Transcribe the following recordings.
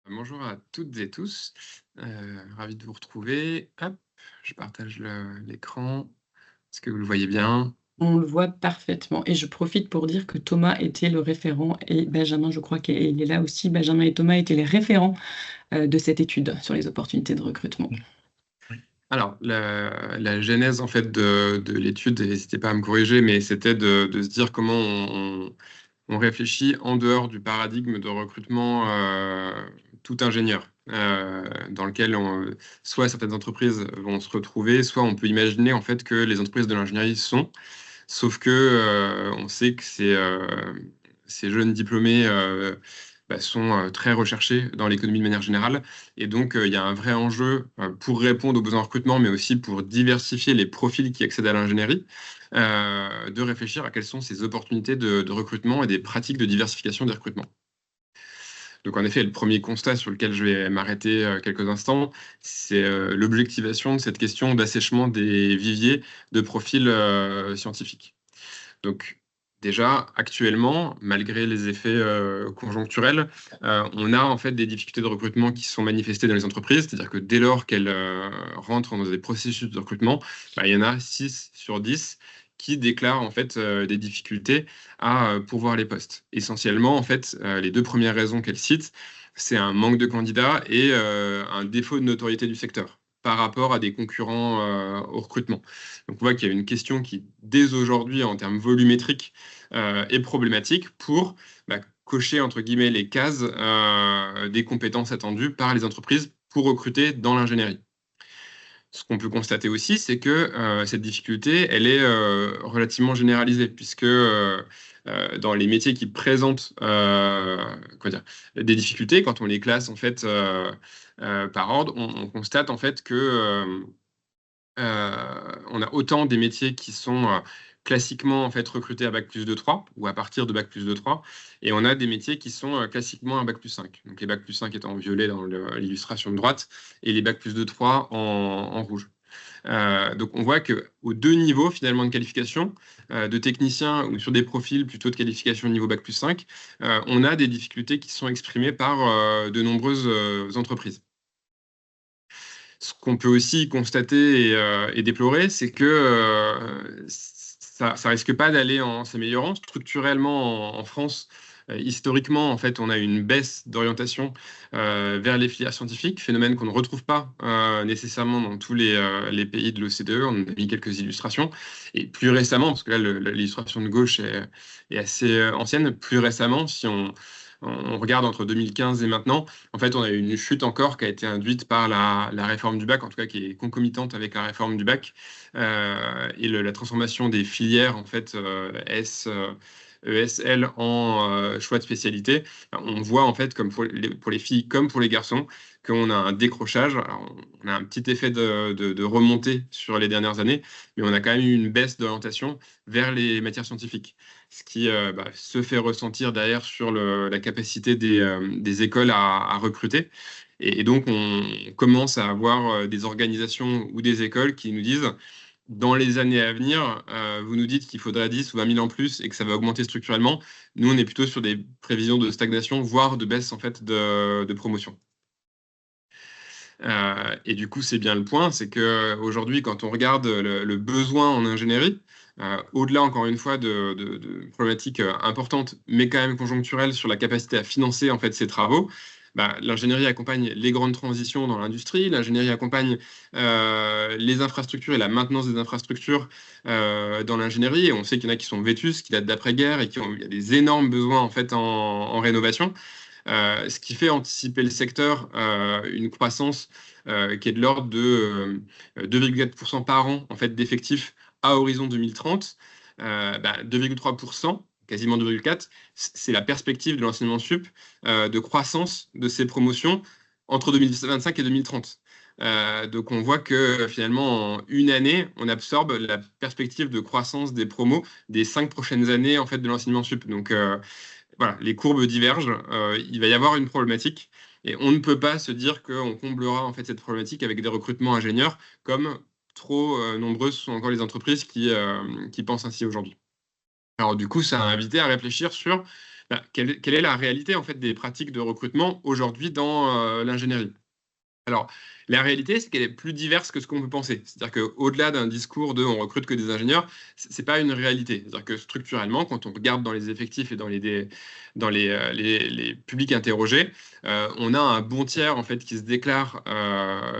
Bonjour à toutes et tous, ravi de vous retrouver. Hop, je partage l'écran. Est-ce que vous le voyez bien? On le voit parfaitement et je profite pour dire que Thomas était le référent et Benjamin, je crois qu'il est là aussi. Benjamin et Thomas étaient les référents, de cette étude sur les opportunités de recrutement. Alors, la genèse en fait de l'étude, et n'hésitez pas à me corriger, mais c'était de se dire comment on réfléchit en dehors du paradigme de recrutement tout ingénieur, dans lequel soit certaines entreprises vont se retrouver, soit on peut imaginer en fait que les entreprises de l'ingénierie sont. Sauf que on sait que ces jeunes diplômés sont très recherchés dans l'économie de manière générale. Et donc, il y a un vrai enjeu pour répondre aux besoins en recrutement, mais aussi pour diversifier les profils qui accèdent à l'ingénierie, de réfléchir à quelles sont ces opportunités de recrutement et des pratiques de diversification des recrutements. Donc, en effet, le premier constat sur lequel je vais m'arrêter quelques instants, c'est l'objectivation de cette question d'assèchement des viviers de profils scientifiques. Donc, déjà, actuellement, malgré les effets conjoncturels, on a en fait des difficultés de recrutement qui sont manifestées dans les entreprises. C'est-à-dire que dès lors qu'elles rentrent dans des processus de recrutement, il y en a 6 sur 10 qui déclarent en fait des difficultés à pourvoir les postes. Essentiellement, en fait, les deux premières raisons qu'elles citent, c'est un manque de candidats et un défaut de notoriété du secteur par rapport à des concurrents au recrutement. Donc on voit qu'il y a une question qui, dès aujourd'hui, en termes volumétriques, est problématique pour cocher, entre guillemets, les cases des compétences attendues par les entreprises pour recruter dans l'ingénierie. Ce qu'on peut constater aussi, c'est que cette difficulté, elle est relativement généralisée, puisque dans les métiers qui présentent des difficultés, quand on les classe en fait par ordre, on constate en fait que on a autant des métiers qui sont classiquement en fait recrutés à bac+2/3 ou à partir de bac+2/3, et on a des métiers qui sont classiquement à bac+5. Donc les bac+5 étant en violet dans l'illustration de droite et les bac+2/3 en rouge. Donc on voit qu'aux deux niveaux finalement de qualification, de technicien ou sur des profils plutôt de qualification niveau bac+5, on a des difficultés qui sont exprimées par de nombreuses entreprises. Ce qu'on peut aussi constater et déplorer, c'est que ça risque pas d'aller en s'améliorant. Structurellement, en France, historiquement, en fait, on a une baisse d'orientation vers les filières scientifiques, phénomène qu'on ne retrouve pas nécessairement dans tous les pays de l'OCDE. On a mis quelques illustrations. Et plus récemment, parce que là, l'illustration de gauche est assez ancienne, plus récemment, si on regarde entre 2015 et maintenant, en fait, on a eu une chute encore qui a été induite par la réforme du bac, en tout cas qui est concomitante avec la réforme du bac, et la transformation des filières, en fait, ESL en choix de spécialité. On voit, en fait, comme pour les filles comme pour les garçons, qu'on a un décrochage. Alors, on a un petit effet de remontée sur les dernières années, mais on a quand même eu une baisse d'orientation vers les matières scientifiques, ce qui se fait ressentir derrière sur la capacité des écoles à recruter. Et donc, on commence à avoir des organisations ou des écoles qui nous disent, dans les années à venir, vous nous dites qu'il faudrait 10 ou 20 000 en plus et que ça va augmenter structurellement. Nous, on est plutôt sur des prévisions de stagnation, voire de baisse en fait, de promotion. Et du coup, c'est bien le point, c'est qu'aujourd'hui, quand on regarde le besoin en ingénierie, au-delà, encore une fois, de problématiques importantes, mais quand même conjoncturelles sur la capacité à financer en fait, ces travaux, l'ingénierie accompagne les grandes transitions dans l'industrie, l'ingénierie accompagne les infrastructures et la maintenance des infrastructures dans l'ingénierie, et on sait qu'il y en a qui sont vétustes, qui datent d'après-guerre, et il y a des énormes besoins en fait, en rénovation. Ce qui fait anticiper le secteur une croissance qui est de l'ordre de 2,4% par an en fait, d'effectifs à horizon 2030. 2,3%, quasiment 2,4%, c'est la perspective de l'enseignement sup de croissance de ces promotions entre 2025 et 2030. Donc on voit que finalement en une année, on absorbe la perspective de croissance des promos des 5 prochaines années en fait, de l'enseignement sup. Donc voilà, les courbes divergent, il va y avoir une problématique, et on ne peut pas se dire qu'on comblera en fait cette problématique avec des recrutements ingénieurs, comme trop nombreuses sont encore les entreprises qui pensent ainsi aujourd'hui. Alors du coup, ça a invité à réfléchir sur Quelle est la réalité en fait des pratiques de recrutement aujourd'hui dans l'ingénierie? Alors, la réalité, c'est qu'elle est plus diverse que ce qu'on peut penser. C'est-à-dire qu'au-delà d'un discours de on recrute que des ingénieurs, c'est pas une réalité. C'est-à-dire que structurellement, quand on regarde dans les effectifs et dans les publics interrogés, on a un bon tiers en fait qui se déclare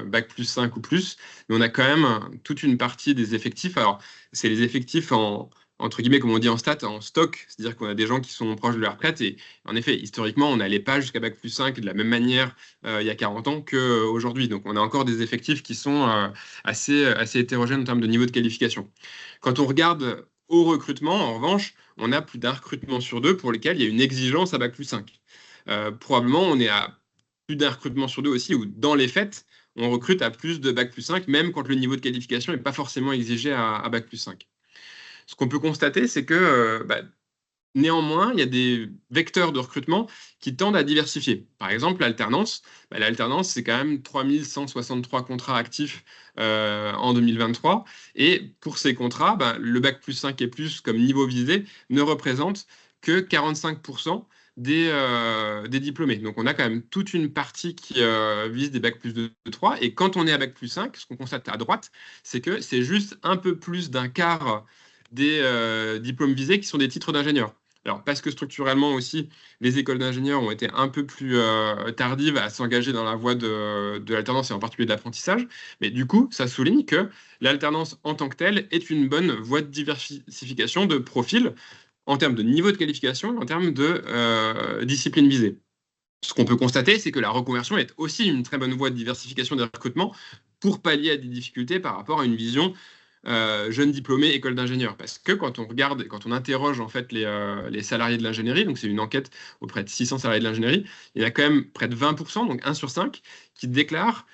bac plus 5 ou plus, mais on a quand même toute une partie des effectifs. Alors, c'est les effectifs entre guillemets, comme on dit en stats, en stock, c'est-à-dire qu'on a des gens qui sont proches de la retraite et en effet, historiquement, on n'allait pas jusqu'à bac plus 5 de la même manière il y a 40 ans qu'aujourd'hui. Donc, on a encore des effectifs qui sont assez hétérogènes en termes de niveau de qualification. Quand on regarde au recrutement, en revanche, on a plus d'un recrutement sur deux pour lesquels il y a une exigence à bac plus 5. Probablement, on est à plus d'un recrutement sur deux aussi, où dans les faits, on recrute à plus de bac plus 5, même quand le niveau de qualification n'est pas forcément exigé à bac plus 5. Ce qu'on peut constater, c'est que néanmoins, il y a des vecteurs de recrutement qui tendent à diversifier. Par exemple, l'alternance. L'alternance, c'est quand même 3163 contrats actifs en 2023. Et pour ces contrats, le bac plus 5 et plus comme niveau visé ne représente que 45% des diplômés. Donc, on a quand même toute une partie qui vise des bac plus de 3. Et quand on est à bac plus 5, ce qu'on constate à droite, c'est que c'est juste un peu plus d'un quart des diplômes visés qui sont des titres d'ingénieur. Alors, parce que structurellement aussi, les écoles d'ingénieurs ont été un peu plus tardives à s'engager dans la voie de l'alternance et en particulier de l'apprentissage. Mais du coup, ça souligne que l'alternance en tant que telle est une bonne voie de diversification de profils en termes de niveau de qualification et en termes de discipline visée. Ce qu'on peut constater, c'est que la reconversion est aussi une très bonne voie de diversification des recrutements pour pallier à des difficultés par rapport à une vision jeunes diplômés, école d'ingénieurs. Parce que quand on regarde, quand on interroge en fait les salariés de l'ingénierie, donc c'est une enquête auprès de 600 salariés de l'ingénierie, il y a quand même près de 20%, donc 1 sur 5, qui déclarent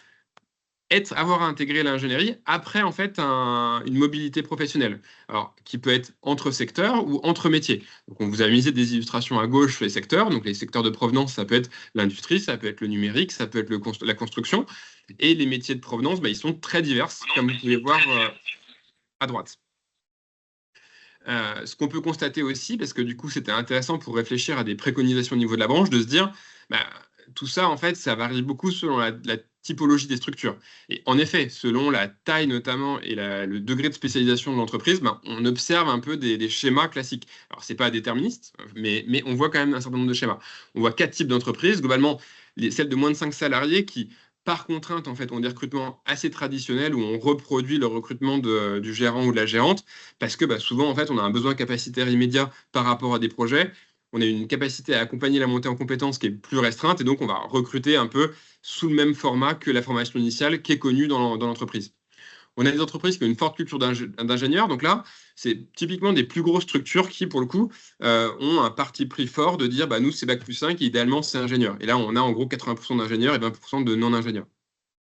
avoir intégré l'ingénierie après en fait une mobilité professionnelle, alors qui peut être entre secteurs ou entre métiers. Donc on vous a mis des illustrations à gauche sur les secteurs. Donc les secteurs de provenance, ça peut être l'industrie, ça peut être le numérique, ça peut être la construction, et les métiers de provenance, ils sont très divers, comme vous pouvez voir à droite. Ce qu'on peut constater aussi, parce que du coup c'était intéressant pour réfléchir à des préconisations au niveau de la branche, de se dire, tout ça en fait, ça varie beaucoup selon la typologie des structures. Et en effet, selon la taille notamment et le degré de spécialisation de l'entreprise, on observe un peu des schémas classiques. Alors c'est pas déterministe, mais on voit quand même un certain nombre de schémas. On voit 4 types d'entreprises, globalement celles de moins de 5 salariés qui par contrainte, en fait, ont des recrutements assez traditionnels où on reproduit le recrutement du gérant ou de la gérante parce que souvent, en fait, on a un besoin capacitaire immédiat par rapport à des projets. On a une capacité à accompagner la montée en compétences qui est plus restreinte et donc on va recruter un peu sous le même format que la formation initiale qui est connue dans l'entreprise. On a des entreprises qui ont une forte culture d'ingénieurs. Donc là, c'est typiquement des plus grosses structures qui, pour le coup, ont un parti pris fort de dire nous, c'est bac plus 5 et idéalement, c'est ingénieur. Et là, on a en gros 80% d'ingénieurs et 20% de non-ingénieurs.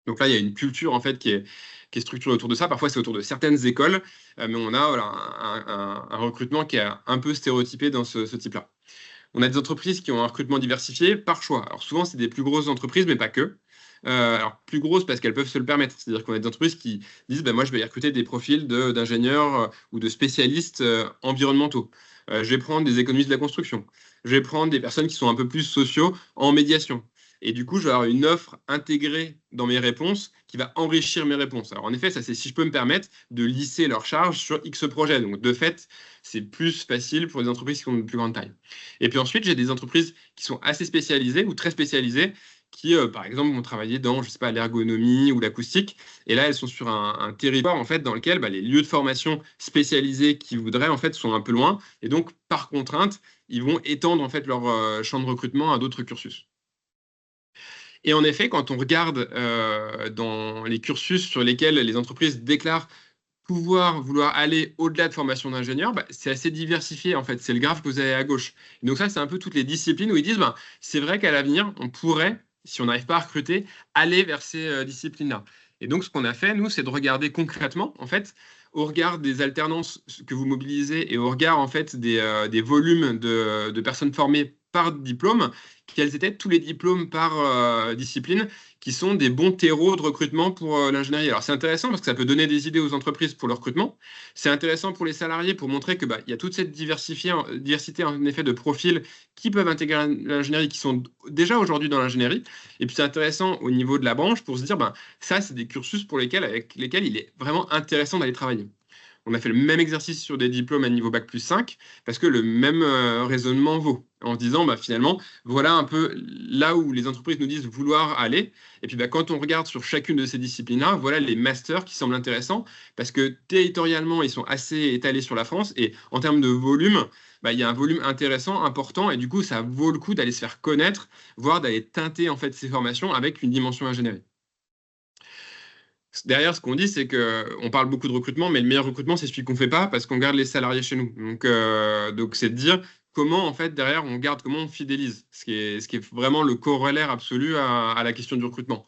Donc là, il y a une culture en fait qui est structurée autour de ça. Parfois, c'est autour de certaines écoles, mais on a un recrutement qui est un peu stéréotypé dans ce type-là. On a des entreprises qui ont un recrutement diversifié par choix. Alors souvent, c'est des plus grosses entreprises, mais pas que. Alors plus grosses parce qu'elles peuvent se le permettre. C'est-à-dire qu'on a des entreprises qui disent moi, je vais recruter des profils d'ingénieurs ou de spécialistes environnementaux. Je vais prendre des économistes de la construction. Je vais prendre des personnes qui sont un peu plus sociaux en médiation. Et du coup, je vais avoir une offre intégrée dans mes réponses qui va enrichir mes réponses. Alors en effet, ça c'est si je peux me permettre de lisser leurs charges sur X projets. Donc de fait, c'est plus facile pour les entreprises qui ont une plus grande taille. Et puis ensuite, j'ai des entreprises qui sont assez spécialisées ou très spécialisées qui, par exemple, vont travailler dans, je sais pas, l'ergonomie ou l'acoustique. Et là, elles sont sur un territoire en fait dans lequel les lieux de formation spécialisés qui voudraient en fait sont un peu loin. Et donc, par contrainte, ils vont étendre en fait leur champ de recrutement à d'autres cursus. Et en effet, quand on regarde dans les cursus sur lesquels les entreprises déclarent vouloir aller au-delà de formation d'ingénieur, c'est assez diversifié en fait. C'est le graphe que vous avez à gauche. Et donc ça, c'est un peu toutes les disciplines où ils disent, c'est vrai qu'à l'avenir, on pourrait, si on n'arrive pas à recruter, aller vers ces disciplines-là. Et donc ce qu'on a fait, nous, c'est de regarder concrètement, en fait, au regard des alternances que vous mobilisez et au regard en fait des volumes de personnes formées par diplôme, quels étaient tous les diplômes par discipline qui sont des bons terreaux de recrutement pour l'ingénierie. Alors, c'est intéressant parce que ça peut donner des idées aux entreprises pour le recrutement. C'est intéressant pour les salariés pour montrer que il y a toute cette diversité en effet de profils qui peuvent intégrer l'ingénierie, qui sont déjà aujourd'hui dans l'ingénierie. Et puis, c'est intéressant au niveau de la branche pour se dire, ça, c'est des cursus avec lesquels il est vraiment intéressant d'aller travailler. On a fait le même exercice sur des diplômes à niveau Bac+5 parce que le même raisonnement vaut. En se disant, finalement, voilà un peu là où les entreprises nous disent vouloir aller. Et puis, quand on regarde sur chacune de ces disciplines-là, voilà les masters qui semblent intéressants parce que territorialement, ils sont assez étalés sur la France et en termes de volume, il y a un volume intéressant, important, et du coup, ça vaut le coup d'aller se faire connaître, voire d'aller teinter en fait ces formations avec une dimension ingénierie. Derrière, ce qu'on dit, c'est qu'on parle beaucoup de recrutement, mais le meilleur recrutement, c'est celui qu'on ne fait pas parce qu'on garde les salariés chez nous. Donc c'est de dire comment, en fait, derrière, on garde, comment on fidélise, ce qui est vraiment le corollaire absolu à la question du recrutement.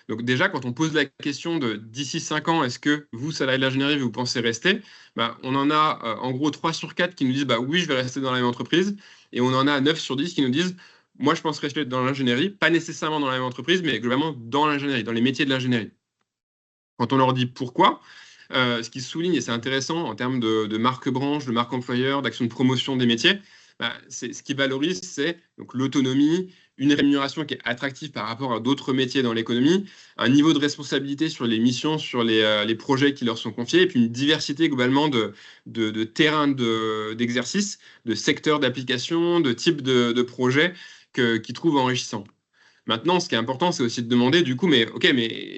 Donc déjà, quand on pose la question de d'ici 5 ans, est-ce que vous, salariés de l'ingénierie, vous pensez rester, on en a en gros 3 sur 4 qui nous disent oui, je vais rester dans la même entreprise, et on en a 9 sur 10 qui nous disent moi, je pense rester dans l'ingénierie, pas nécessairement dans la même entreprise, mais globalement dans l'ingénierie, dans les métiers de l'ingénierie. Quand on leur dit pourquoi, ce qui souligne, et c'est intéressant en termes de marque branche, de marque employeur, d'action de promotion des métiers, ce qui valorise, c'est donc l'autonomie, une rémunération qui est attractive par rapport à d'autres métiers dans l'économie, un niveau de responsabilité sur les missions, sur les projets qui leur sont confiés, et puis une diversité globalement de terrains d'exercice, de secteurs d'application, de types de projets qu'ils trouvent enrichissants. Maintenant, ce qui est important, c'est aussi de demander du coup, mais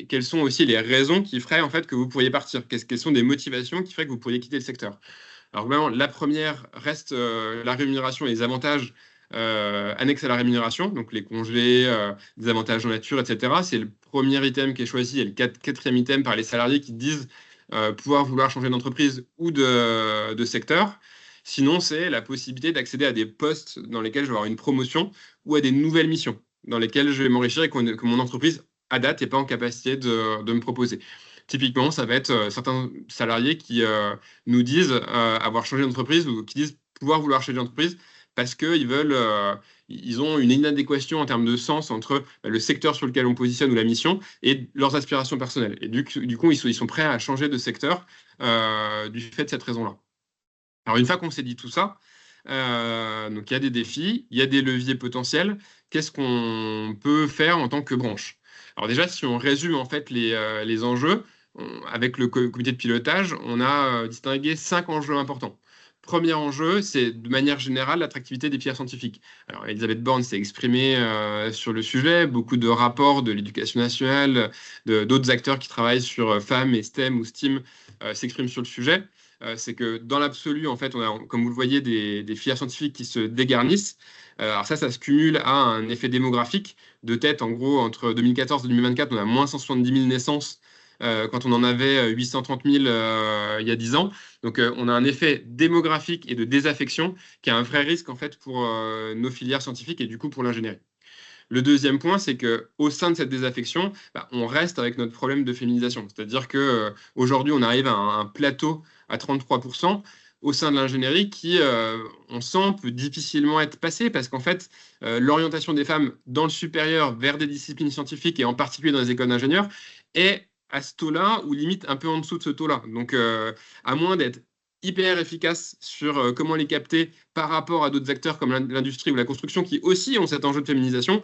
quelles sont aussi les raisons qui feraient en fait que vous pourriez partir? Quelles sont des motivations qui feraient que vous pourriez quitter le secteur? Alors vraiment, la première reste la rémunération et les avantages annexes à la rémunération, donc les congés, des avantages en nature, etc. C'est le premier item qui est choisi et le quatrième item par les salariés qui disent pouvoir vouloir changer d'entreprise ou de secteur. Sinon, c'est la possibilité d'accéder à des postes dans lesquels je vais avoir une promotion ou à des nouvelles missions dans lesquelles je vais m'enrichir et que mon entreprise, à date, n'est pas en capacité de me proposer. Typiquement, ça va être certains salariés qui nous disent avoir changé d'entreprise ou qui disent pouvoir vouloir changer d'entreprise parce qu'ils ils ont une inadéquation en termes de sens entre le secteur sur lequel on positionne ou la mission et leurs aspirations personnelles. Et du coup, ils sont prêts à changer de secteur du fait de cette raison-là. Alors, une fois qu'on s'est dit tout ça, donc il y a des défis, il y a des leviers potentiels. Qu'est-ce qu'on peut faire en tant que branche? Alors déjà, si on résume en fait les enjeux, avec le comité de pilotage, on a distingué 5 enjeux importants. Premier enjeu, c'est de manière générale l'attractivité des filières scientifiques. Alors Elisabeth Borne s'est exprimée sur le sujet, beaucoup de rapports de l'Éducation nationale, d'autres acteurs qui travaillent sur femmes et STEM ou STEAM s'expriment sur le sujet. C'est que dans l'absolu, en fait, on a, comme vous le voyez, des filières scientifiques qui se dégarnissent. Alors ça se cumule à un effet démographique. De tête, en gros, entre 2014 et 2024, on a moins 170 000 naissances quand on en avait 830 000 il y a 10 ans. Donc on a un effet démographique et de désaffection qui a un vrai risque en fait pour nos filières scientifiques et du coup pour l'ingénierie. Le deuxième point, c'est qu'au sein de cette désaffection, on reste avec notre problème de féminisation. C'est-à-dire qu'aujourd'hui, on arrive à un plateau à 33% au sein de l'ingénierie qui, on sent, peut difficilement être passé parce qu'en fait, l'orientation des femmes dans le supérieur vers des disciplines scientifiques et en particulier dans les écoles d'ingénieurs est à ce taux-là ou limite un peu en dessous de ce taux-là. Donc, à moins d'être hyper efficace sur comment les capter par rapport à d'autres acteurs comme l'industrie ou la construction qui aussi ont cet enjeu de féminisation,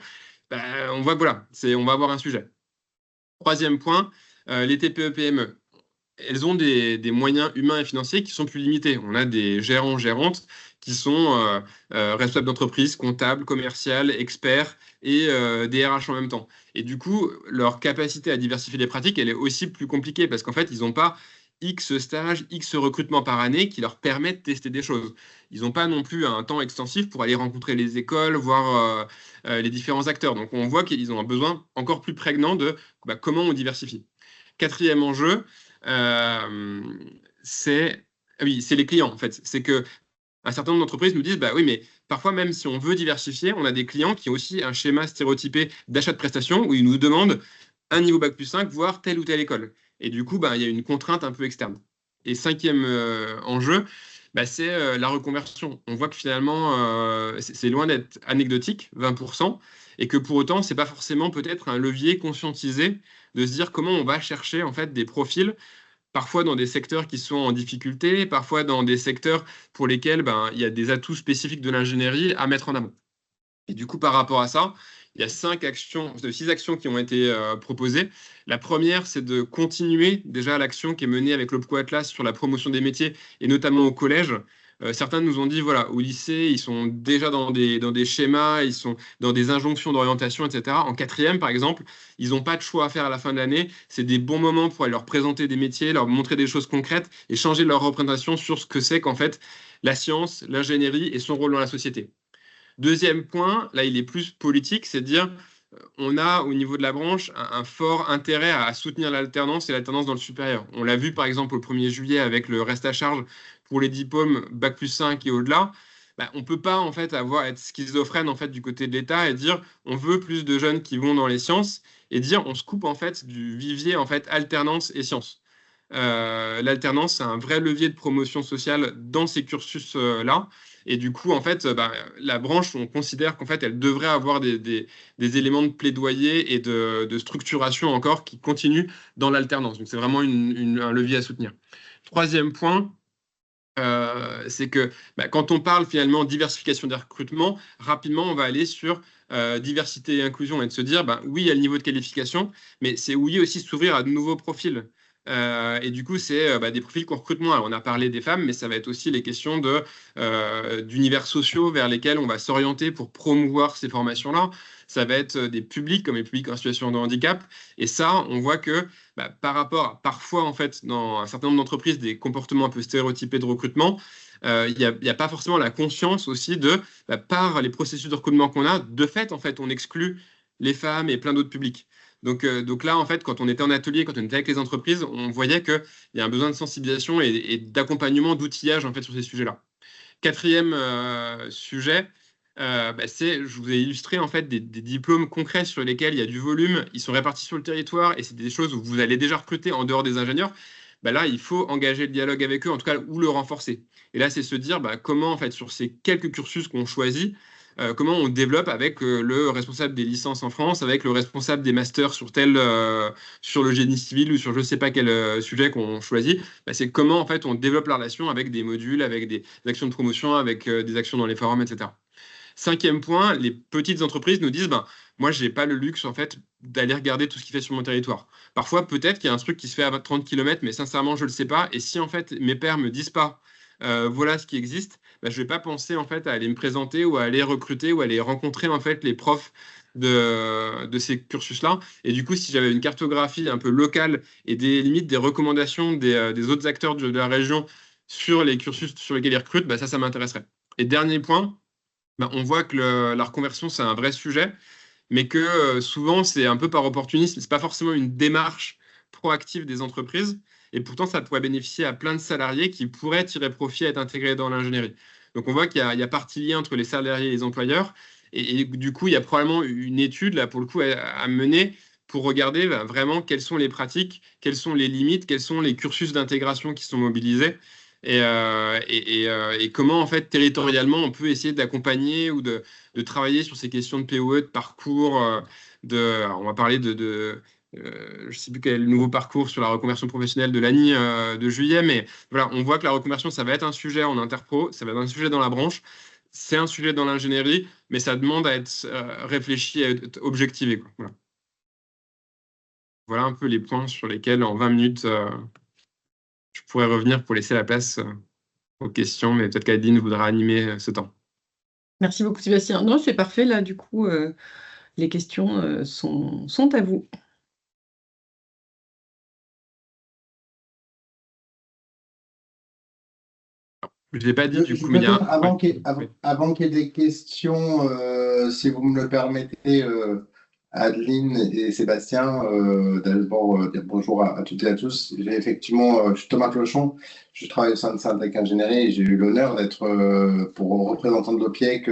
on voit que voilà, on va avoir un sujet. Troisième point, les TPE-PME. Elles ont des moyens humains et financiers qui sont plus limités. On a des gérants, gérantes qui sont responsables d'entreprise, comptables, commerciales, experts et des RH en même temps. Et du coup, leur capacité à diversifier les pratiques, elle est aussi plus compliquée parce qu'en fait, ils n'ont pas X stages, X recrutements par année qui leur permettent de tester des choses. Ils n'ont pas non plus un temps extensif pour aller rencontrer les écoles, voir les différents acteurs. Donc on voit qu'ils ont un besoin encore plus prégnant de comment on diversifie. Quatrième enjeu, c'est les clients en fait. C'est que un certain nombre d'entreprises nous disent oui, mais parfois même si on veut diversifier, on a des clients qui ont aussi un schéma stéréotypé d'achat de prestations où ils nous demandent un niveau Bac+5, voire telle ou telle école. Et du coup, il y a une contrainte un peu externe. Et cinquième enjeu, C'est la reconversion. On voit que finalement, c'est loin d'être anecdotique, 20%, et que pour autant, c'est pas forcément peut-être un levier conscientisé de se dire comment on va chercher en fait des profils, parfois dans des secteurs qui sont en difficulté, parfois dans des secteurs pour lesquels il y a des atouts spécifiques de l'ingénierie à mettre en avant. Et du coup, par rapport à ça, il y a 6 actions qui ont été proposées. La première, c'est de continuer déjà l'action qui est menée avec l'Opco Atlas sur la promotion des métiers, et notamment au collège. Certains nous ont dit, voilà, au lycée, ils sont déjà dans des schémas, ils sont dans des injonctions d'orientation, etc. En quatrième, par exemple, ils n'ont pas de choix à faire à la fin de l'année. C'est des bons moments pour aller leur présenter des métiers, leur montrer des choses concrètes et changer leur représentation sur ce que c'est qu'en fait la science, l'ingénierie et son rôle dans la société. Deuxième point, là, il est plus politique, c'est de dire on a au niveau de la branche un fort intérêt à soutenir l'alternance et l'alternance dans le supérieur. On l'a vu par exemple au 1er juillet avec le reste à charge pour les diplômes Bac+5 et au-delà. On ne peut pas en fait être schizophrène en fait du côté de l'État et dire on veut plus de jeunes qui vont dans les sciences et dire on se coupe en fait du vivier en fait alternance et sciences. L'alternance, c'est un vrai levier de promotion sociale dans ces cursus-là. Et du coup, en fait, la branche, on considère qu'en fait, elle devrait avoir des éléments de plaidoyer et de structuration encore qui continuent dans l'alternance. Donc, c'est vraiment un levier à soutenir. Troisième point, c'est que quand on parle finalement diversification des recrutements, rapidement, on va aller sur diversité et inclusion et de se dire, oui, il y a le niveau de qualification, mais c'est oui aussi s'ouvrir à de nouveaux profils. Et du coup, c'est des profils qu'on recrute moins. Alors, on a parlé des femmes, mais ça va être aussi les questions d'univers sociaux vers lesquels on va s'orienter pour promouvoir ces formations-là. Ça va être des publics comme les publics en situation de handicap. Et ça, on voit que par rapport à parfois, en fait, dans un certain nombre d'entreprises, des comportements un peu stéréotypés de recrutement, il n'y a pas forcément la conscience aussi par les processus de recrutement qu'on a, de fait, en fait, on exclut les femmes et plein d'autres publics. Donc là, en fait, quand on était en atelier, quand on était avec les entreprises, on voyait qu'il y a un besoin de sensibilisation et d'accompagnement, d'outillage en fait, sur ces sujets-là. Quatrième sujet, je vous ai illustré en fait des diplômes concrets sur lesquels il y a du volume, ils sont répartis sur le territoire et c'est des choses où vous allez déjà recruter en dehors des ingénieurs. Là, il faut engager le dialogue avec eux, en tout cas, ou le renforcer. Et là, c'est se dire comment, en fait, sur ces quelques cursus qu'on choisit, comment on développe avec le responsable des licences en France, avec le responsable des masters sur sur le génie civil ou sur je ne sais pas quel sujet qu'on choisit. C'est comment en fait on développe la relation avec des modules, avec des actions de promotion, avec des actions dans les forums, etc. Cinquième point, les petites entreprises nous disent moi, je n'ai pas le luxe en fait d'aller regarder tout ce qui fait sur mon territoire. Parfois, peut-être qu'il y a un truc qui se fait à 30 km, mais sincèrement, je ne le sais pas. Et si en fait mes pairs me disent pas voilà ce qui existe, je ne vais pas penser en fait à aller me présenter ou à aller recruter ou à aller rencontrer en fait les profs de ces cursus-là. Et du coup, si j'avais une cartographie un peu locale et des limites, des recommandations des autres acteurs de la région sur les cursus sur lesquels ils recrutent, ça m'intéresserait. Et dernier point, on voit que la reconversion, c'est un vrai sujet, mais que souvent, c'est un peu par opportunisme. Ce n'est pas forcément une démarche proactive des entreprises. Et pourtant, ça pourrait bénéficier à plein de salariés qui pourraient tirer profit à être intégrés dans l'ingénierie. Donc, on voit qu'il y a partie lien entre les salariés et les employeurs. Et du coup, il y a probablement une étude, là, pour le coup, à mener pour regarder vraiment quelles sont les pratiques, quelles sont les limites, quels sont les cursus d'intégration qui sont mobilisés et comment, en fait, territorialement, on peut essayer d'accompagner ou de travailler sur ces questions de POE, de parcours. On va parler je ne sais plus quel est le nouveau parcours sur la reconversion professionnelle de l'ANI de juillet, mais voilà, on voit que la reconversion, ça va être un sujet en interpro, ça va être un sujet dans la branche, c'est un sujet dans l'ingénierie, mais ça demande à être réfléchi, à être objectivé, quoi. Voilà un peu les points sur lesquels, en 20 minutes, je pourrais revenir pour laisser la place aux questions, mais peut-être qu'Adeline voudra animer ce temps. Merci beaucoup, Sébastien. Non, c'est parfait. Là, du coup, les questions sont à vous. Je ne l'ai pas dit du coup, mais il y a avant qu'il y ait des questions, si vous me le permettez, Adeline et Sébastien. D'abord, dire bonjour à toutes et à tous. Je suis Thomas Clochon, je travaille au sein de Syntec Ingénierie et j'ai eu l'honneur d'être, pour représentant de l'OPIEC,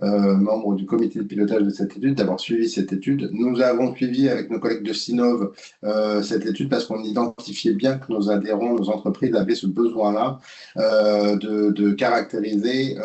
membre du comité de pilotage de cette étude, d'avoir suivi cette étude. Nous avons suivi avec nos collègues de Sinov cette étude parce qu'on identifiait bien que nos adhérents, nos entreprises avaient ce besoin-là de caractériser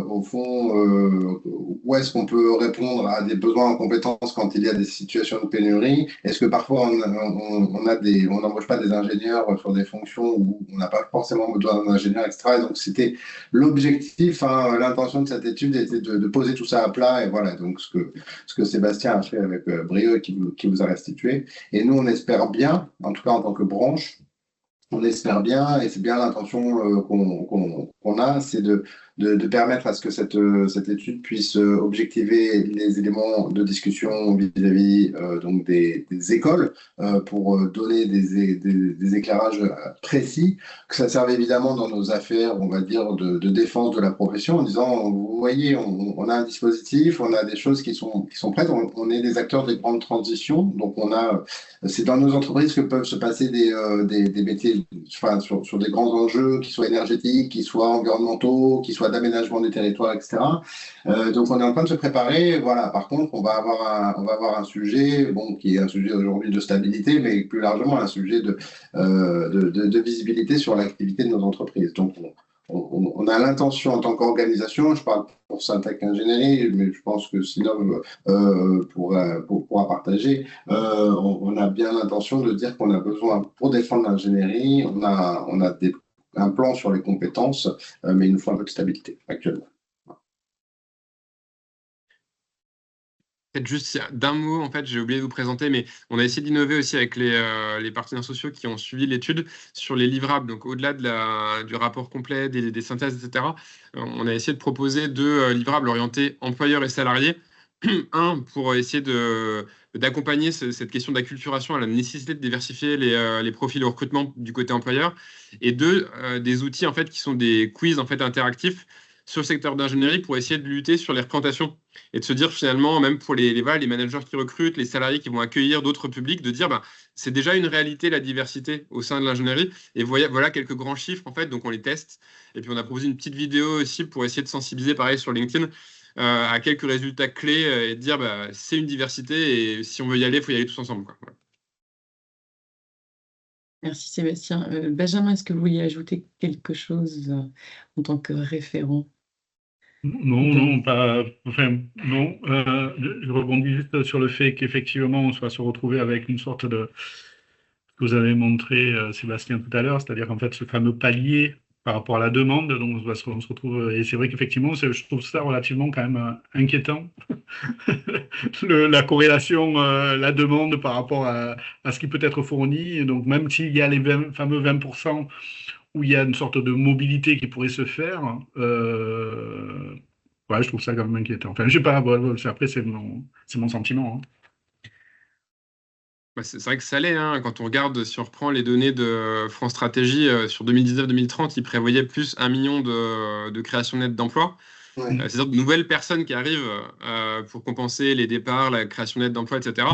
au fond où est-ce qu'on peut répondre à des besoins en compétences quand il y a des situations de pénurie. Est-ce que parfois on n'embauche pas des ingénieurs sur des fonctions où on n'a pas forcément besoin d'un ingénieur, etc. Et donc c'était l'objectif, hein, l'intention de cette étude était de poser tout ça à plat et voilà donc ce que Sébastien a fait avec brio et qui vous a restitué. Et nous on espère bien, en tout cas en tant que branche, on espère bien, et c'est bien l'intention qu'on a, c'est de permettre à ce que cette étude puisse objectiver les éléments de discussion vis-à-vis donc des écoles pour donner des éclairages précis, que ça serve évidemment dans nos affaires, on va dire, de défense de la profession, en disant, vous voyez, on a un dispositif, on a des choses qui sont prêtes, on est des acteurs des grandes transitions, donc c'est dans nos entreprises que peuvent se passer des métiers enfin, sur des grands enjeux, qui soient énergétiques, qui soient environnementaux, qui soient d'aménagement du territoire, etc. Donc on est en train de se préparer. Voilà. Par contre, on va avoir un sujet, bon, qui est un sujet aujourd'hui de stabilité, mais plus largement un sujet de visibilité sur l'activité de nos entreprises. Donc on a l'intention en tant qu'organisation, je parle pour Syntec Ingénierie, mais je pense que sinon pourra partager, on a bien l'intention de dire qu'on a besoin, pour défendre l'ingénierie, on a un plan sur les compétences, mais il nous faut un peu de stabilité actuellement. Peut-être juste d'un mot, en fait, j'ai oublié de vous présenter, mais on a essayé d'innover aussi avec les partenaires sociaux qui ont suivi l'étude sur les livrables. Donc, au-delà du rapport complet, des synthèses, etc., on a essayé de proposer deux livrables orientés employeurs et salariés. Un, pour essayer d'accompagner cette question d'acculturation à la nécessité de diversifier les profils de recrutement du côté employeur. Et deux, des outils, en fait, qui sont des quiz, en fait, interactifs sur le secteur d'ingénierie pour essayer de lutter sur les représentations et de se dire finalement, même pour les managers qui recrutent, les salariés qui vont accueillir d'autres publics, de dire c'est déjà une réalité la diversité au sein de l'ingénierie et voilà quelques grands chiffres en fait, donc on les teste et puis on a proposé une petite vidéo aussi pour essayer de sensibiliser pareil sur LinkedIn à quelques résultats clés et de dire c'est une diversité et si on veut y aller, il faut y aller tous ensemble, quoi. Voilà. Merci Sébastien. Benjamin, est-ce que vous vouliez ajouter quelque chose en tant que référent? Non, pas. Enfin, non. Je rebondis juste sur le fait qu'effectivement, on soit se retrouver avec une sorte de ce que vous avez montré, Sébastien, tout à l'heure, c'est-à-dire qu'en fait, ce fameux palier par rapport à la demande, donc on se retrouve. Et c'est vrai qu'effectivement, je trouve ça relativement quand même inquiétant, la corrélation, la demande par rapport à ce qui peut être fourni. Et donc, même s'il y a les fameux 20% où il y a une sorte de mobilité qui pourrait se faire, ouais, je trouve ça quand même inquiétant. Enfin, je sais pas, après, c'est mon sentiment. C'est vrai que ça l'est, hein. Quand on regarde, si on reprend les données de France Stratégie sur 2019-2030, ils prévoyaient plus 1 million de créations nettes d'emplois. Ouais. C'est-à-dire de nouvelles personnes qui arrivent pour compenser les départs, la création nette d'emplois, etc.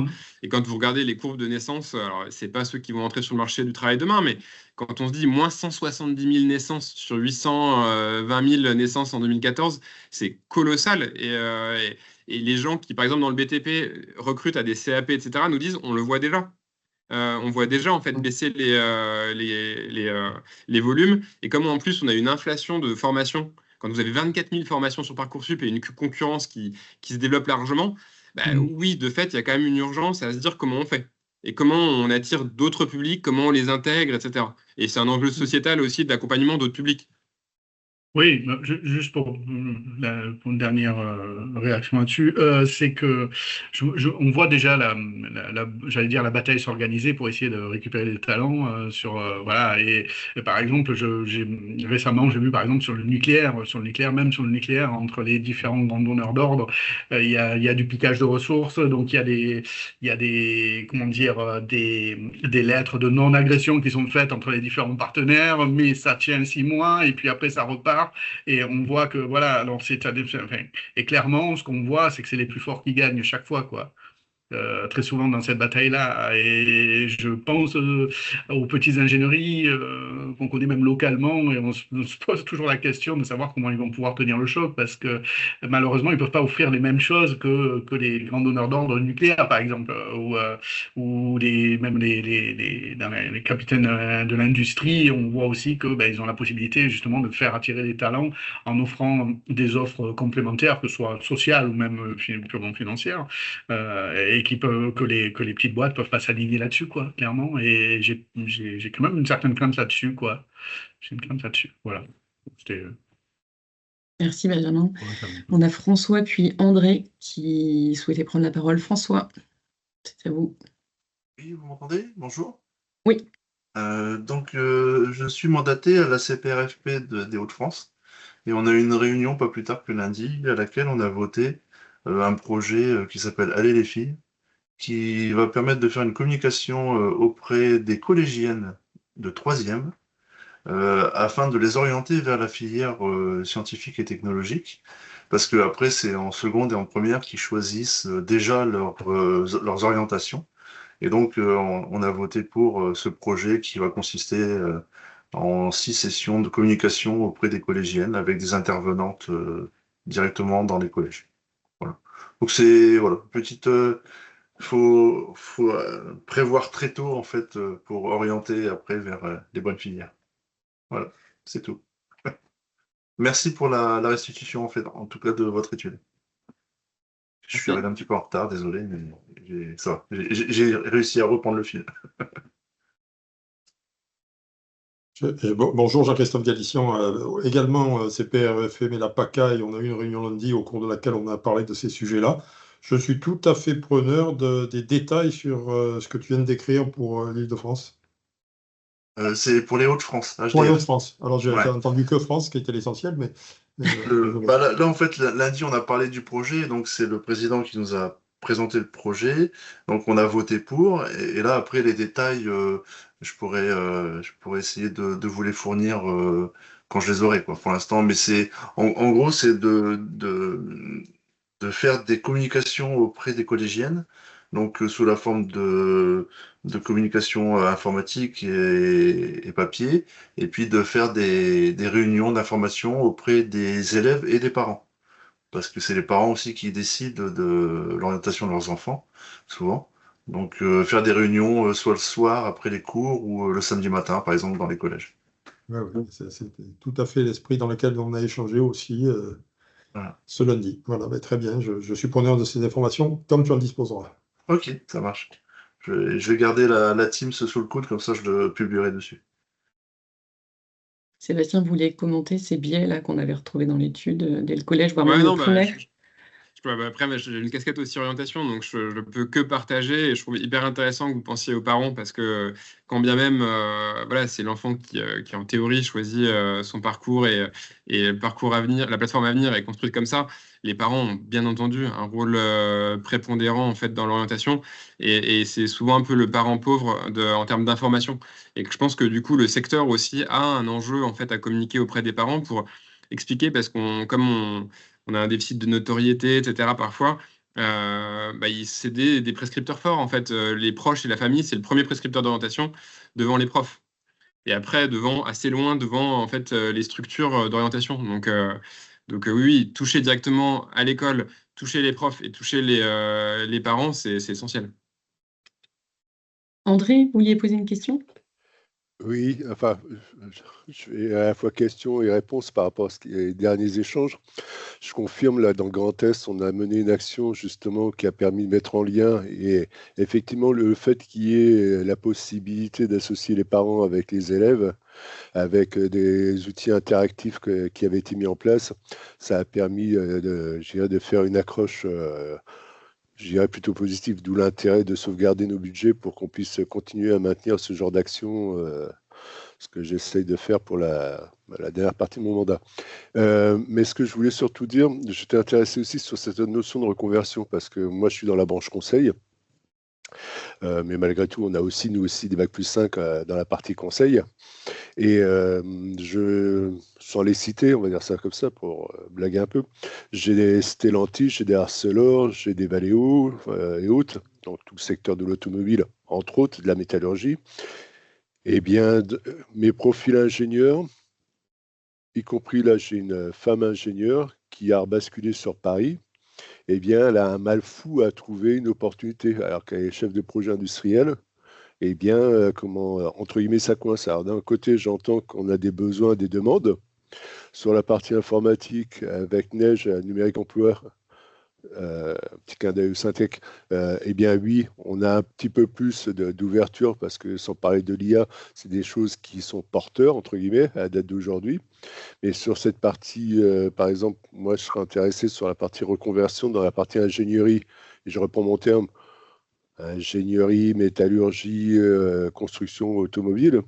Et quand vous regardez les courbes de naissance, alors c'est pas ceux qui vont entrer sur le marché du travail demain, mais quand on se dit moins 170 000 naissances sur 820 000 naissances en 2014, c'est colossal. Et les gens qui, par exemple, dans le BTP, recrutent à des CAP, etc., nous disent on le voit déjà. On voit déjà en fait baisser les volumes. Et comme en plus on a une inflation de formation, quand vous avez 24 000 formations sur Parcoursup et une concurrence qui se développe largement, oui, de fait, il y a quand même une urgence à se dire comment on fait. Et comment on attire d'autres publics, comment on les intègre, etc. Et c'est un enjeu sociétal aussi d'accompagnement d'autres publics. Oui, juste pour une dernière réaction là-dessus, c'est que on voit déjà j'allais dire la bataille s'organiser pour essayer de récupérer des talents voilà. Et par exemple, récemment j'ai vu par exemple sur le nucléaire, même sur le nucléaire, entre les différents donneurs d'ordre, il y a du piquage de ressources, donc il y a des comment dire des lettres de non-agression qui sont faites entre les différents partenaires, mais ça tient 6 mois et puis après ça repart. Et on voit que, voilà, alors et clairement, ce qu'on voit, c'est que c'est les plus forts qui gagnent chaque fois, quoi. très souvent dans cette bataille-là. Et je pense aux petites ingénieries qu'on connaît même localement, et on se pose toujours la question de savoir comment ils vont pouvoir tenir le choc, parce que malheureusement, ils ne peuvent pas offrir les mêmes choses que les grands donneurs d'ordre nucléaires, par exemple, ou même les capitaines de l'industrie. On voit aussi que ils ont la possibilité justement de faire attirer des talents en offrant des offres complémentaires, que ce soit sociales ou même purement financières, et que les petites boîtes peuvent pas s'aligner là-dessus, quoi, clairement. Et j'ai quand même une certaine crainte là-dessus, quoi. J'ai une crainte là-dessus, voilà. C'était Merci Benjamin. pour l'intervention. On a François puis André qui souhaitait prendre la parole. François, c'est à vous. Oui, vous m'entendez? Bonjour. Oui. Donc, je suis mandaté à la CPRFP des Hauts-de-France et on a eu une réunion pas plus tard que lundi à laquelle on a voté un projet qui s'appelle Aller les filles, qui va permettre de faire une communication auprès des collégiennes de 3e afin de les orienter vers la filière scientifique et technologique. Parce que après, c'est en seconde et en première qu'ils choisissent déjà leurs orientations. Et donc, on a voté pour ce projet qui va consister en 6 sessions de communication auprès des collégiennes avec des intervenantes directement dans les collèges. Voilà. Donc, c'est voilà, faut prévoir très tôt en fait pour orienter après vers les bonnes filières. Voilà, c'est tout. Merci pour la restitution en fait, en tout cas de votre étude. Je suis arrivé un petit peu en retard, désolé, mais ça va. J'ai réussi à reprendre le fil. Bonjour Jean-Christophe Galissian, également CPRFP mais la PACA, et on a eu une réunion lundi au cours de laquelle on a parlé de ces sujets-là. Je suis tout à fait preneur des détails sur ce que tu viens de décrire pour l'Île-de-France. C'est pour les Hauts-de-France. Pour les Hauts-de-France. Alors j'ai Ouais. entendu que France, qui était l'essentiel, mais... Là, en fait, lundi, on a parlé du projet, donc c'est le président qui nous a présenté le projet, donc on a voté pour, et là, après, les détails, je pourrais essayer de vous les fournir quand je les aurai, quoi, pour l'instant, mais en gros, c'est de faire des communications auprès des collégiennes, donc sous la forme de communication informatique et papier, et puis de faire des réunions d'information auprès des élèves et des parents. Parce que c'est les parents aussi qui décident de l'orientation de leurs enfants, souvent. Donc faire des réunions soit le soir après les cours ou le samedi matin, par exemple, dans les collèges. Ouais, c'est tout à fait l'esprit dans lequel on a échangé aussi Voilà. ce lundi. Voilà, très bien, je suis preneur de ces informations, comme tu en disposeras. Ok, ça marche. Je vais garder la Teams sous le coude, comme ça je le publierai dessus. Sébastien voulait commenter ces biais-là qu'on avait retrouvés dans l'étude dès le collège, voire Ouais, même non, au primaire. Après, j'ai une casquette aussi orientation, donc je ne peux que partager. Et je trouve hyper intéressant que vous pensiez aux parents, parce que quand bien même, voilà, c'est l'enfant qui en théorie choisit son parcours et le parcours à venir, la plateforme à venir est construite comme ça. Les parents ont bien entendu un rôle prépondérant en fait dans l'orientation, et c'est souvent un peu le parent pauvre en termes d'information. Et que je pense que du coup, le secteur aussi a un enjeu en fait à communiquer auprès des parents pour expliquer, parce comme on a un déficit de notoriété, etc. parfois, c'est des prescripteurs forts, en fait. Les proches et la famille, c'est le premier prescripteur d'orientation devant les profs. Et après, assez loin devant en fait, les structures d'orientation. Donc oui, toucher directement à l'école, toucher les profs et toucher les parents, c'est essentiel. André, vous vouliez poser une question? Oui, enfin, je fais à la fois question et réponse par rapport aux derniers échanges. Je confirme, là, dans le Grand Est, on a mené une action justement qui a permis de mettre en lien, et effectivement, le fait qu'il y ait la possibilité d'associer les parents avec les élèves, avec des outils interactifs qui avaient été mis en place, ça a permis de faire une accroche je dirais plutôt positif, d'où l'intérêt de sauvegarder nos budgets pour qu'on puisse continuer à maintenir ce genre d'action, ce que j'essaye de faire pour la dernière partie de mon mandat. Mais ce que je voulais surtout dire, j'étais intéressé aussi sur cette notion de reconversion, parce que moi je suis dans la branche conseil, mais malgré tout on a aussi, nous aussi, des Bac+5 dans la partie conseil. Et sans les citer, on va dire ça comme ça pour blaguer un peu, j'ai des Stellantis, j'ai des Arcelor, j'ai des Valeo et autres. dans tout le secteur de l'automobile, entre autres de la métallurgie. Eh bien, mes profils ingénieurs, y compris là, j'ai une femme ingénieure qui a basculé sur Paris. Eh bien, elle a un mal fou à trouver une opportunité, alors qu'elle est chef de projet industriel. Eh bien, entre guillemets, ça coince. Alors, d'un côté, j'entends qu'on a des besoins, des demandes. Sur la partie informatique, avec Neige, Numérique Emploi, petit clin d'œil au Syntec, eh bien oui, on a un petit peu plus d'ouverture parce que sans parler de l'IA, c'est des choses qui sont porteurs, entre guillemets, à la date d'aujourd'hui. Mais sur cette partie, par exemple, moi je serais intéressé sur la partie reconversion dans la partie ingénierie, et je reprends mon terme, ingénierie, métallurgie, construction automobile.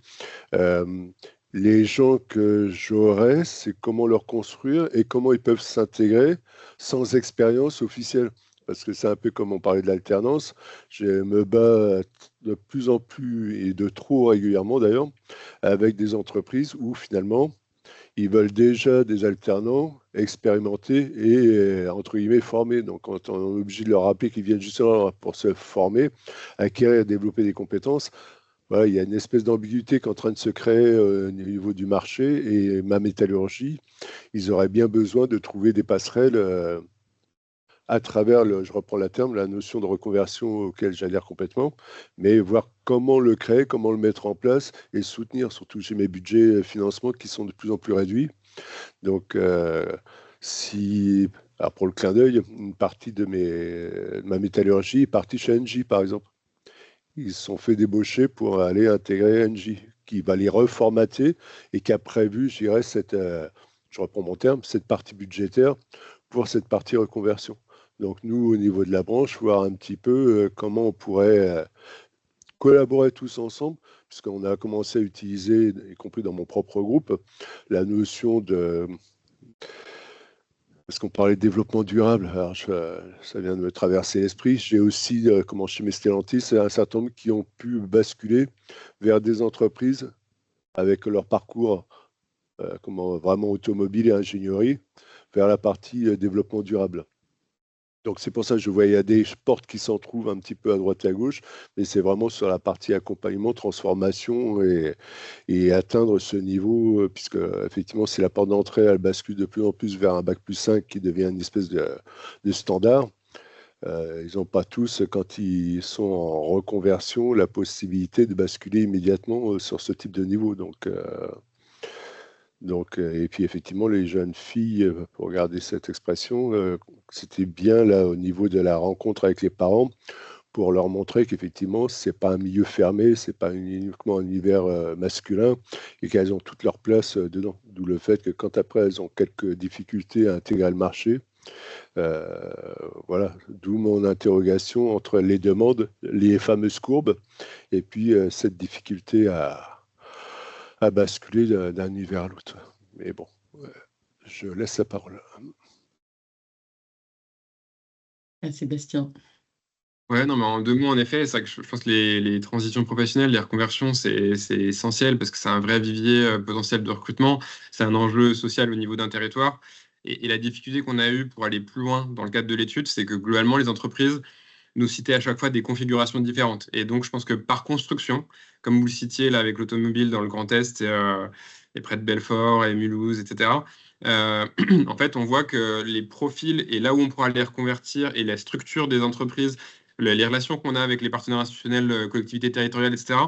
Les gens que j'aurais, c'est comment leur construire et comment ils peuvent s'intégrer sans expérience officielle. Parce que c'est un peu comme on parlait de l'alternance. Je me bats de plus en plus et de trop régulièrement d'ailleurs avec des entreprises où finalement ils veulent déjà des alternants expérimentés et entre guillemets formés. Donc quand on est obligé de leur rappeler qu'ils viennent justement pour se former, acquérir, développer des compétences, voilà, il y a une espèce d'ambiguïté qui est en train de se créer au niveau du marché et ma métallurgie, ils auraient bien besoin de trouver des passerelles à travers, je reprends la terme, la notion de reconversion auquel j'adhère complètement, mais voir comment le créer, comment le mettre en place et soutenir, surtout j'ai mes budgets financement qui sont de plus en plus réduits. Donc, alors pour le clin d'œil, une partie de ma métallurgie est partie chez Engie, par exemple. Ils se sont fait débaucher pour aller intégrer Engie, qui va les reformater et qui a prévu, je dirais, je reprends mon terme, cette partie budgétaire pour cette partie reconversion. Donc nous, au niveau de la branche, voir un petit peu comment on pourrait collaborer tous ensemble, puisqu'on a commencé à utiliser, y compris dans mon propre groupe, la notion de... Parce qu'on parlait de développement durable, alors ça vient de me traverser l'esprit. J'ai aussi, chez Stellantis, un certain nombre qui ont pu basculer vers des entreprises avec leur parcours vraiment automobile et ingénierie, vers la partie développement durable. Donc c'est pour ça que je vois, il y a des portes qui s'en trouvent un petit peu à droite et à gauche, mais c'est vraiment sur la partie accompagnement, transformation et atteindre ce niveau, puisque effectivement c'est la porte d'entrée, elle bascule de plus en plus vers un bac+5 qui devient une espèce de standard. Ils n'ont pas tous, quand ils sont en reconversion, la possibilité de basculer immédiatement sur ce type de niveau. Et puis effectivement, les jeunes filles, pour garder cette expression, c'était bien là au niveau de la rencontre avec les parents pour leur montrer qu'effectivement, c'est pas un milieu fermé, c'est pas uniquement un univers masculin et qu'elles ont toute leur place dedans. D'où le fait que quand après elles ont quelques difficultés à intégrer le marché, voilà, d'où mon interrogation entre les demandes, les fameuses courbes, et puis cette difficulté à basculer d'un univers à l'autre. Mais bon, je laisse la parole. Sébastien. Ouais, non, mais en 2 mots, en effet, c'est vrai que je pense que les transitions professionnelles, les reconversions, c'est essentiel parce que c'est un vrai vivier potentiel de recrutement. C'est un enjeu social au niveau d'un territoire. Et la difficulté qu'on a eue pour aller plus loin dans le cadre de l'étude, c'est que globalement, les entreprises nous citaient à chaque fois des configurations différentes. Et donc, je pense que par construction, comme vous le citiez là avec l'automobile dans le Grand Est et près de Belfort et Mulhouse, etc., en fait, on voit que les profils et là où on pourra les reconvertir et la structure des entreprises, les relations qu'on a avec les partenaires institutionnels, collectivités territoriales, etc.,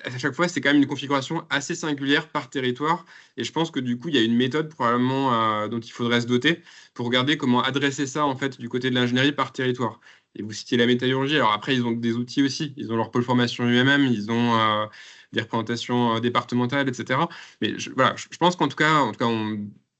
à chaque fois, c'est quand même une configuration assez singulière par territoire. Et je pense que du coup, il y a une méthode probablement dont il faudrait se doter pour regarder comment adresser ça en fait du côté de l'ingénierie par territoire. Et vous citiez la métallurgie. Alors après, ils ont des outils aussi. Ils ont leur pôle formation UMM, ils ont des représentations départementales, etc. Mais voilà, je pense qu'en tout cas,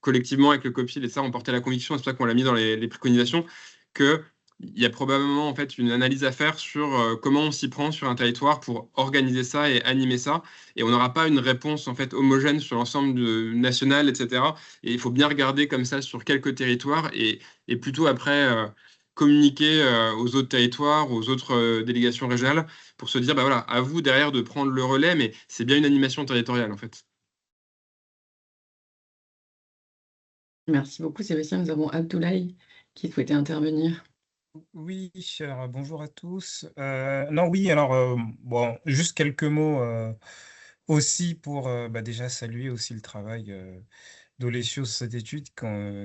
collectivement avec le COPIL et ça, on portait la conviction, c'est pour ça qu'on l'a mis dans les préconisations, que il y a probablement en fait une analyse à faire sur comment on s'y prend sur un territoire pour organiser ça et animer ça. Et on n'aura pas une réponse en fait homogène sur l'ensemble national, etc. Et il faut bien regarder comme ça sur quelques territoires et plutôt après communiquer aux autres territoires, aux autres délégations régionales pour se dire, bah voilà, à vous derrière de prendre le relais, mais c'est bien une animation territoriale en fait. Merci beaucoup, Sébastien. Nous avons Abdoulaye qui souhaitait intervenir. Oui, alors, bonjour à tous. Non, oui, alors, bon, juste quelques mots aussi pour déjà saluer aussi le travail d'Olesio sur cette étude,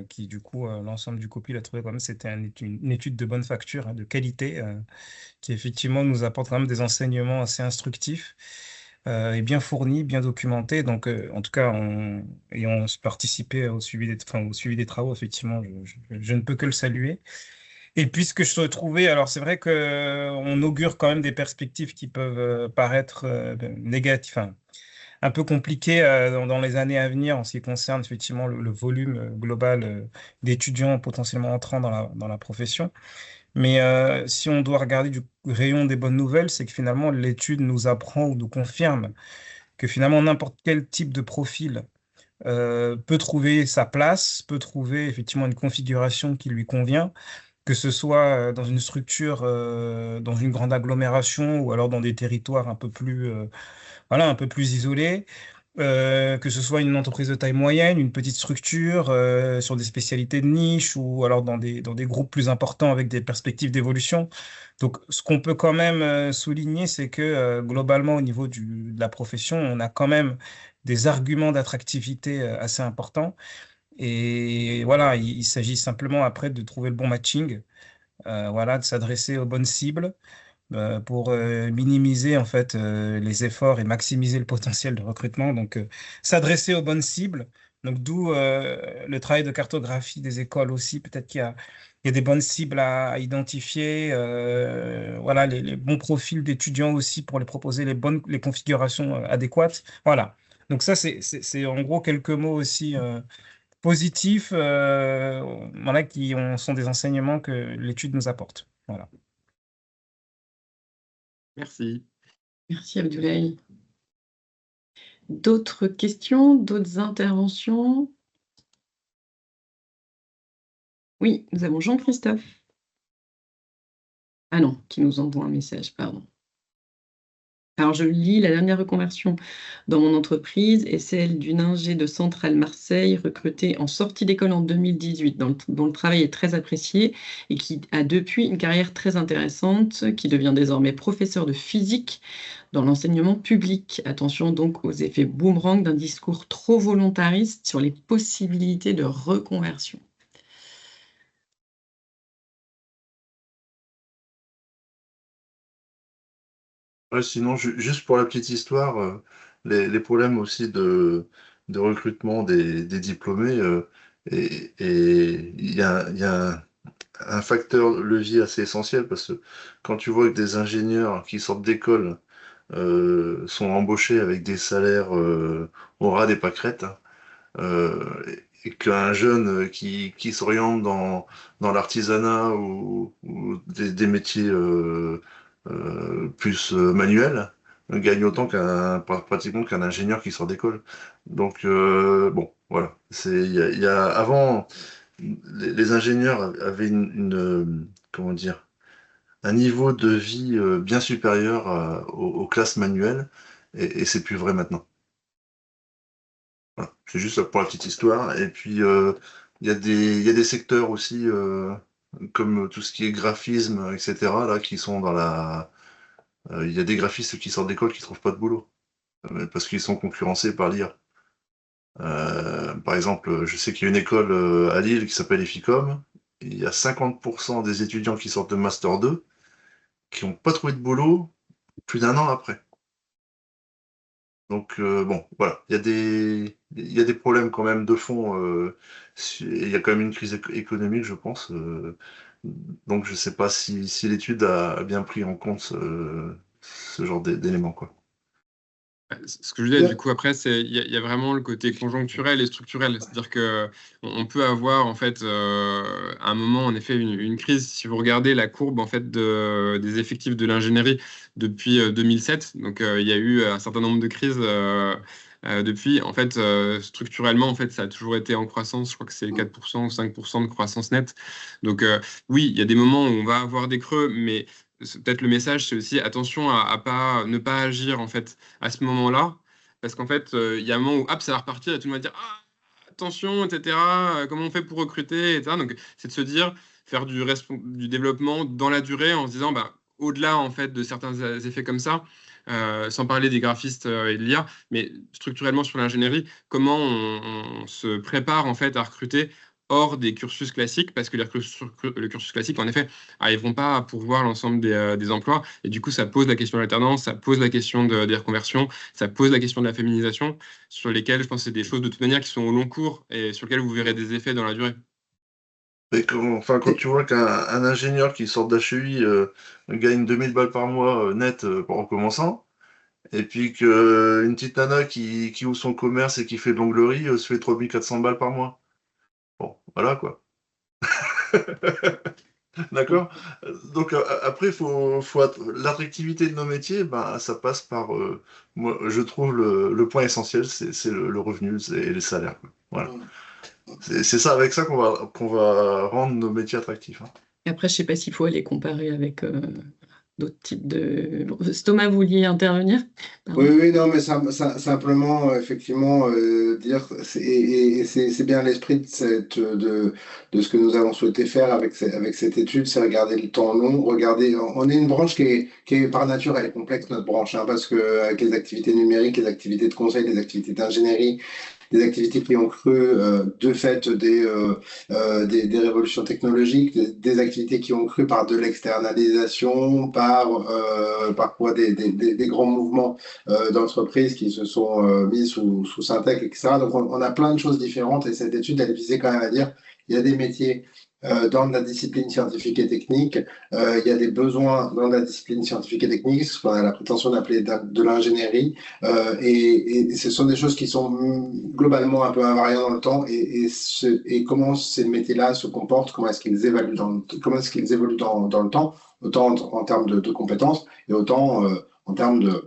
qui du coup, l'ensemble du COPIL a trouvé quand même c'était une étude de bonne facture, hein, de qualité, qui effectivement nous apporte quand même des enseignements assez instructifs et bien fournis, bien documentés. Donc, en tout cas, ayant participé au suivi des travaux, effectivement, je ne peux que le saluer. Et puis ce que je trouvais, alors c'est vrai que on augure quand même des perspectives qui peuvent paraître négatives, enfin, un peu compliquées dans les années à venir en ce qui concerne effectivement le volume global d'étudiants potentiellement entrant dans la profession. Mais si on doit regarder du rayon des bonnes nouvelles, c'est que finalement l'étude nous apprend ou nous confirme que finalement n'importe quel type de profil peut trouver sa place, peut trouver effectivement une configuration qui lui convient, que ce soit dans une structure, dans une grande agglomération ou alors dans des territoires un peu plus, voilà, un peu plus isolés, que ce soit une entreprise de taille moyenne, une petite structure, sur des spécialités de niche ou alors dans des groupes plus importants avec des perspectives d'évolution. Donc, ce qu'on peut quand même souligner, c'est que globalement, au niveau de la profession, on a quand même des arguments d'attractivité assez importants. Et voilà, il s'agit simplement après de trouver le bon matching, voilà, de s'adresser aux bonnes cibles pour minimiser en fait les efforts et maximiser le potentiel de recrutement. Donc, s'adresser aux bonnes cibles. Donc, d'où le travail de cartographie des écoles aussi. Peut-être il y a des bonnes cibles à identifier. Voilà, les bons profils d'étudiants aussi pour les proposer les configurations adéquates. Voilà. Donc ça, c'est en gros quelques mots aussi positifs, voilà, sont des enseignements que l'étude nous apporte. Voilà. Merci. Merci Abdoulaye. D'autres questions, d'autres interventions? Oui, nous avons Jean-Christophe. Ah non, qui nous envoie un message, pardon. Alors, je lis la dernière reconversion dans mon entreprise et celle d'une ingé de Centrale Marseille recrutée en sortie d'école en 2018, dont le travail est très apprécié et qui a depuis une carrière très intéressante, qui devient désormais professeur de physique dans l'enseignement public. Attention donc aux effets boomerang d'un discours trop volontariste sur les possibilités de reconversion. Ouais, sinon, juste pour la petite histoire, les problèmes aussi de recrutement des diplômés, et il y a un facteur levier assez essentiel parce que quand tu vois que des ingénieurs qui sortent d'école sont embauchés avec des salaires au ras des pâquerettes, hein, et qu'un jeune qui s'oriente dans l'artisanat ou des métiers plus manuels gagne autant pratiquement qu'un ingénieur qui sort d'école. Donc bon, voilà. Avant, les ingénieurs avaient comment dire, un niveau de vie bien supérieur aux classes manuelles, et c'est plus vrai maintenant. Voilà. C'est juste pour la petite histoire. Et puis, il y a des secteurs aussi, comme tout ce qui est graphisme, etc., là, qui sont dans la. Il y a des graphistes qui sortent d'école qui trouvent pas de boulot, parce qu'ils sont concurrencés par l'IA. Par exemple, je sais qu'il y a une école à Lille qui s'appelle Eficom. Il y a 50% des étudiants qui sortent de Master 2 qui n'ont pas trouvé de boulot plus d'un an après. Donc bon, voilà, il y a des problèmes quand même de fond. Il y a quand même une crise économique, je pense. Donc je ne sais pas si l'étude a bien pris en compte ce genre d'éléments, quoi. Ce que je disais, du coup, après, il y a vraiment le côté conjoncturel et structurel. C'est-à-dire qu'on peut avoir, en fait, à un moment, en effet, une crise. Si vous regardez la courbe, en fait, des effectifs de l'ingénierie depuis 2007, donc il y a eu un certain nombre de crises depuis. En fait, structurellement, en fait, ça a toujours été en croissance. Je crois que c'est 4% ou 5% de croissance nette. Donc oui, il y a des moments où on va avoir des creux, mais peut-être le message, c'est aussi attention ne pas agir, en fait, à ce moment-là, parce qu'en fait, il y a un moment où hop, ça va repartir et tout le monde va dire ah, attention, etc. Comment on fait pour recruter, etc. Donc, c'est de se dire faire du développement dans la durée en se disant, au-delà en fait de certains effets comme ça, sans parler des graphistes et de l'IA, mais structurellement sur l'ingénierie, comment on se prépare en fait à recruter hors des cursus classiques, parce que le cursus classique, en effet, n'arriveront pas à pourvoir l'ensemble des emplois, et du coup, ça pose la question de l'alternance, ça pose la question des reconversions, ça pose la question de la féminisation, sur lesquelles, je pense, c'est des choses de toute manière qui sont au long cours, et sur lesquelles vous verrez des effets dans la durée. Et quand tu vois qu'un ingénieur qui sort d'HEI gagne 2000 balles par mois net en commençant, et puis qu'une petite nana qui ouvre son commerce et qui fait de l'onglerie se fait 3400 balles par mois. Bon, voilà quoi. D'accord? Donc après, l'attractivité de nos métiers, ça passe par, moi, je trouve le point essentiel, c'est le revenu et les salaires, quoi. Voilà. C'est ça, avec ça qu'on va rendre nos métiers attractifs. Hein. Après, je ne sais pas s'il faut aller comparer avec d'autres types de... Thomas, vous vouliez intervenir? Pardon. Oui, non, mais simplement, effectivement, dire, c'est bien l'esprit de ce que nous avons souhaité faire avec cette étude, c'est regarder le temps long, on est une branche qui est par nature, elle est complexe, notre branche, hein, parce que avec les activités numériques, les activités de conseil, les activités d'ingénierie, des activités qui ont cru de fait des révolutions technologiques, des activités qui ont cru par de l'externalisation, par quoi des grands mouvements d'entreprises qui se sont mis sous Syntec, etc. Donc on a plein de choses différentes et cette étude, elle visait quand même à dire il y a des métiers dans la discipline scientifique et technique, il y a des besoins dans la discipline scientifique et technique, ce qu'on a la prétention d'appeler de l'ingénierie, et ce sont des choses qui sont globalement un peu invariantes dans le temps, et comment ces métiers-là se comportent, comment est-ce qu'ils évoluent dans le temps, autant en termes de compétences, et autant en termes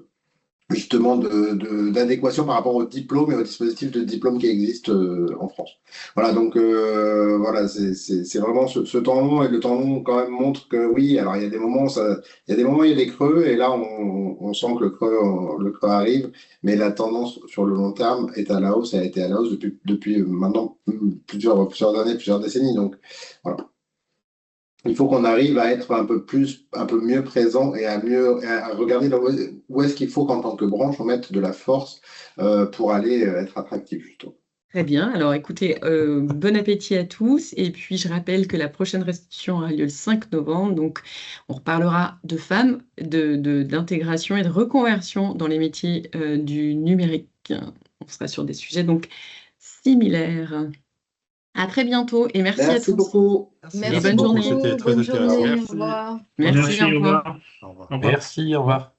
justement d'adéquation par rapport aux diplômes et aux dispositifs de diplôme qui existent en France. Voilà, donc voilà, c'est vraiment ce temps long, et le temps long quand même montre que oui, alors il y a des moments, il y a des creux, et là on sent que le creux arrive, mais la tendance sur le long terme est à la hausse, et a été à la hausse depuis maintenant plusieurs années, plusieurs décennies, donc voilà. Il faut qu'on arrive à être un peu mieux présent et à regarder où est-ce qu'il faut qu'en tant que branche, on mette de la force pour aller être attractif, justement. Très bien. Alors, écoutez, bon appétit à tous. Et puis, je rappelle que la prochaine restitution aura lieu le 5 novembre. Donc, on reparlera de femmes, d'intégration et de reconversion dans les métiers du numérique. On sera sur des sujets donc similaires. À très bientôt et merci à tous. Beaucoup. Merci. Et bonne journée. C'était très Bonne journée. intéressant. Au revoir. Merci, au revoir. Au revoir. Merci, au revoir.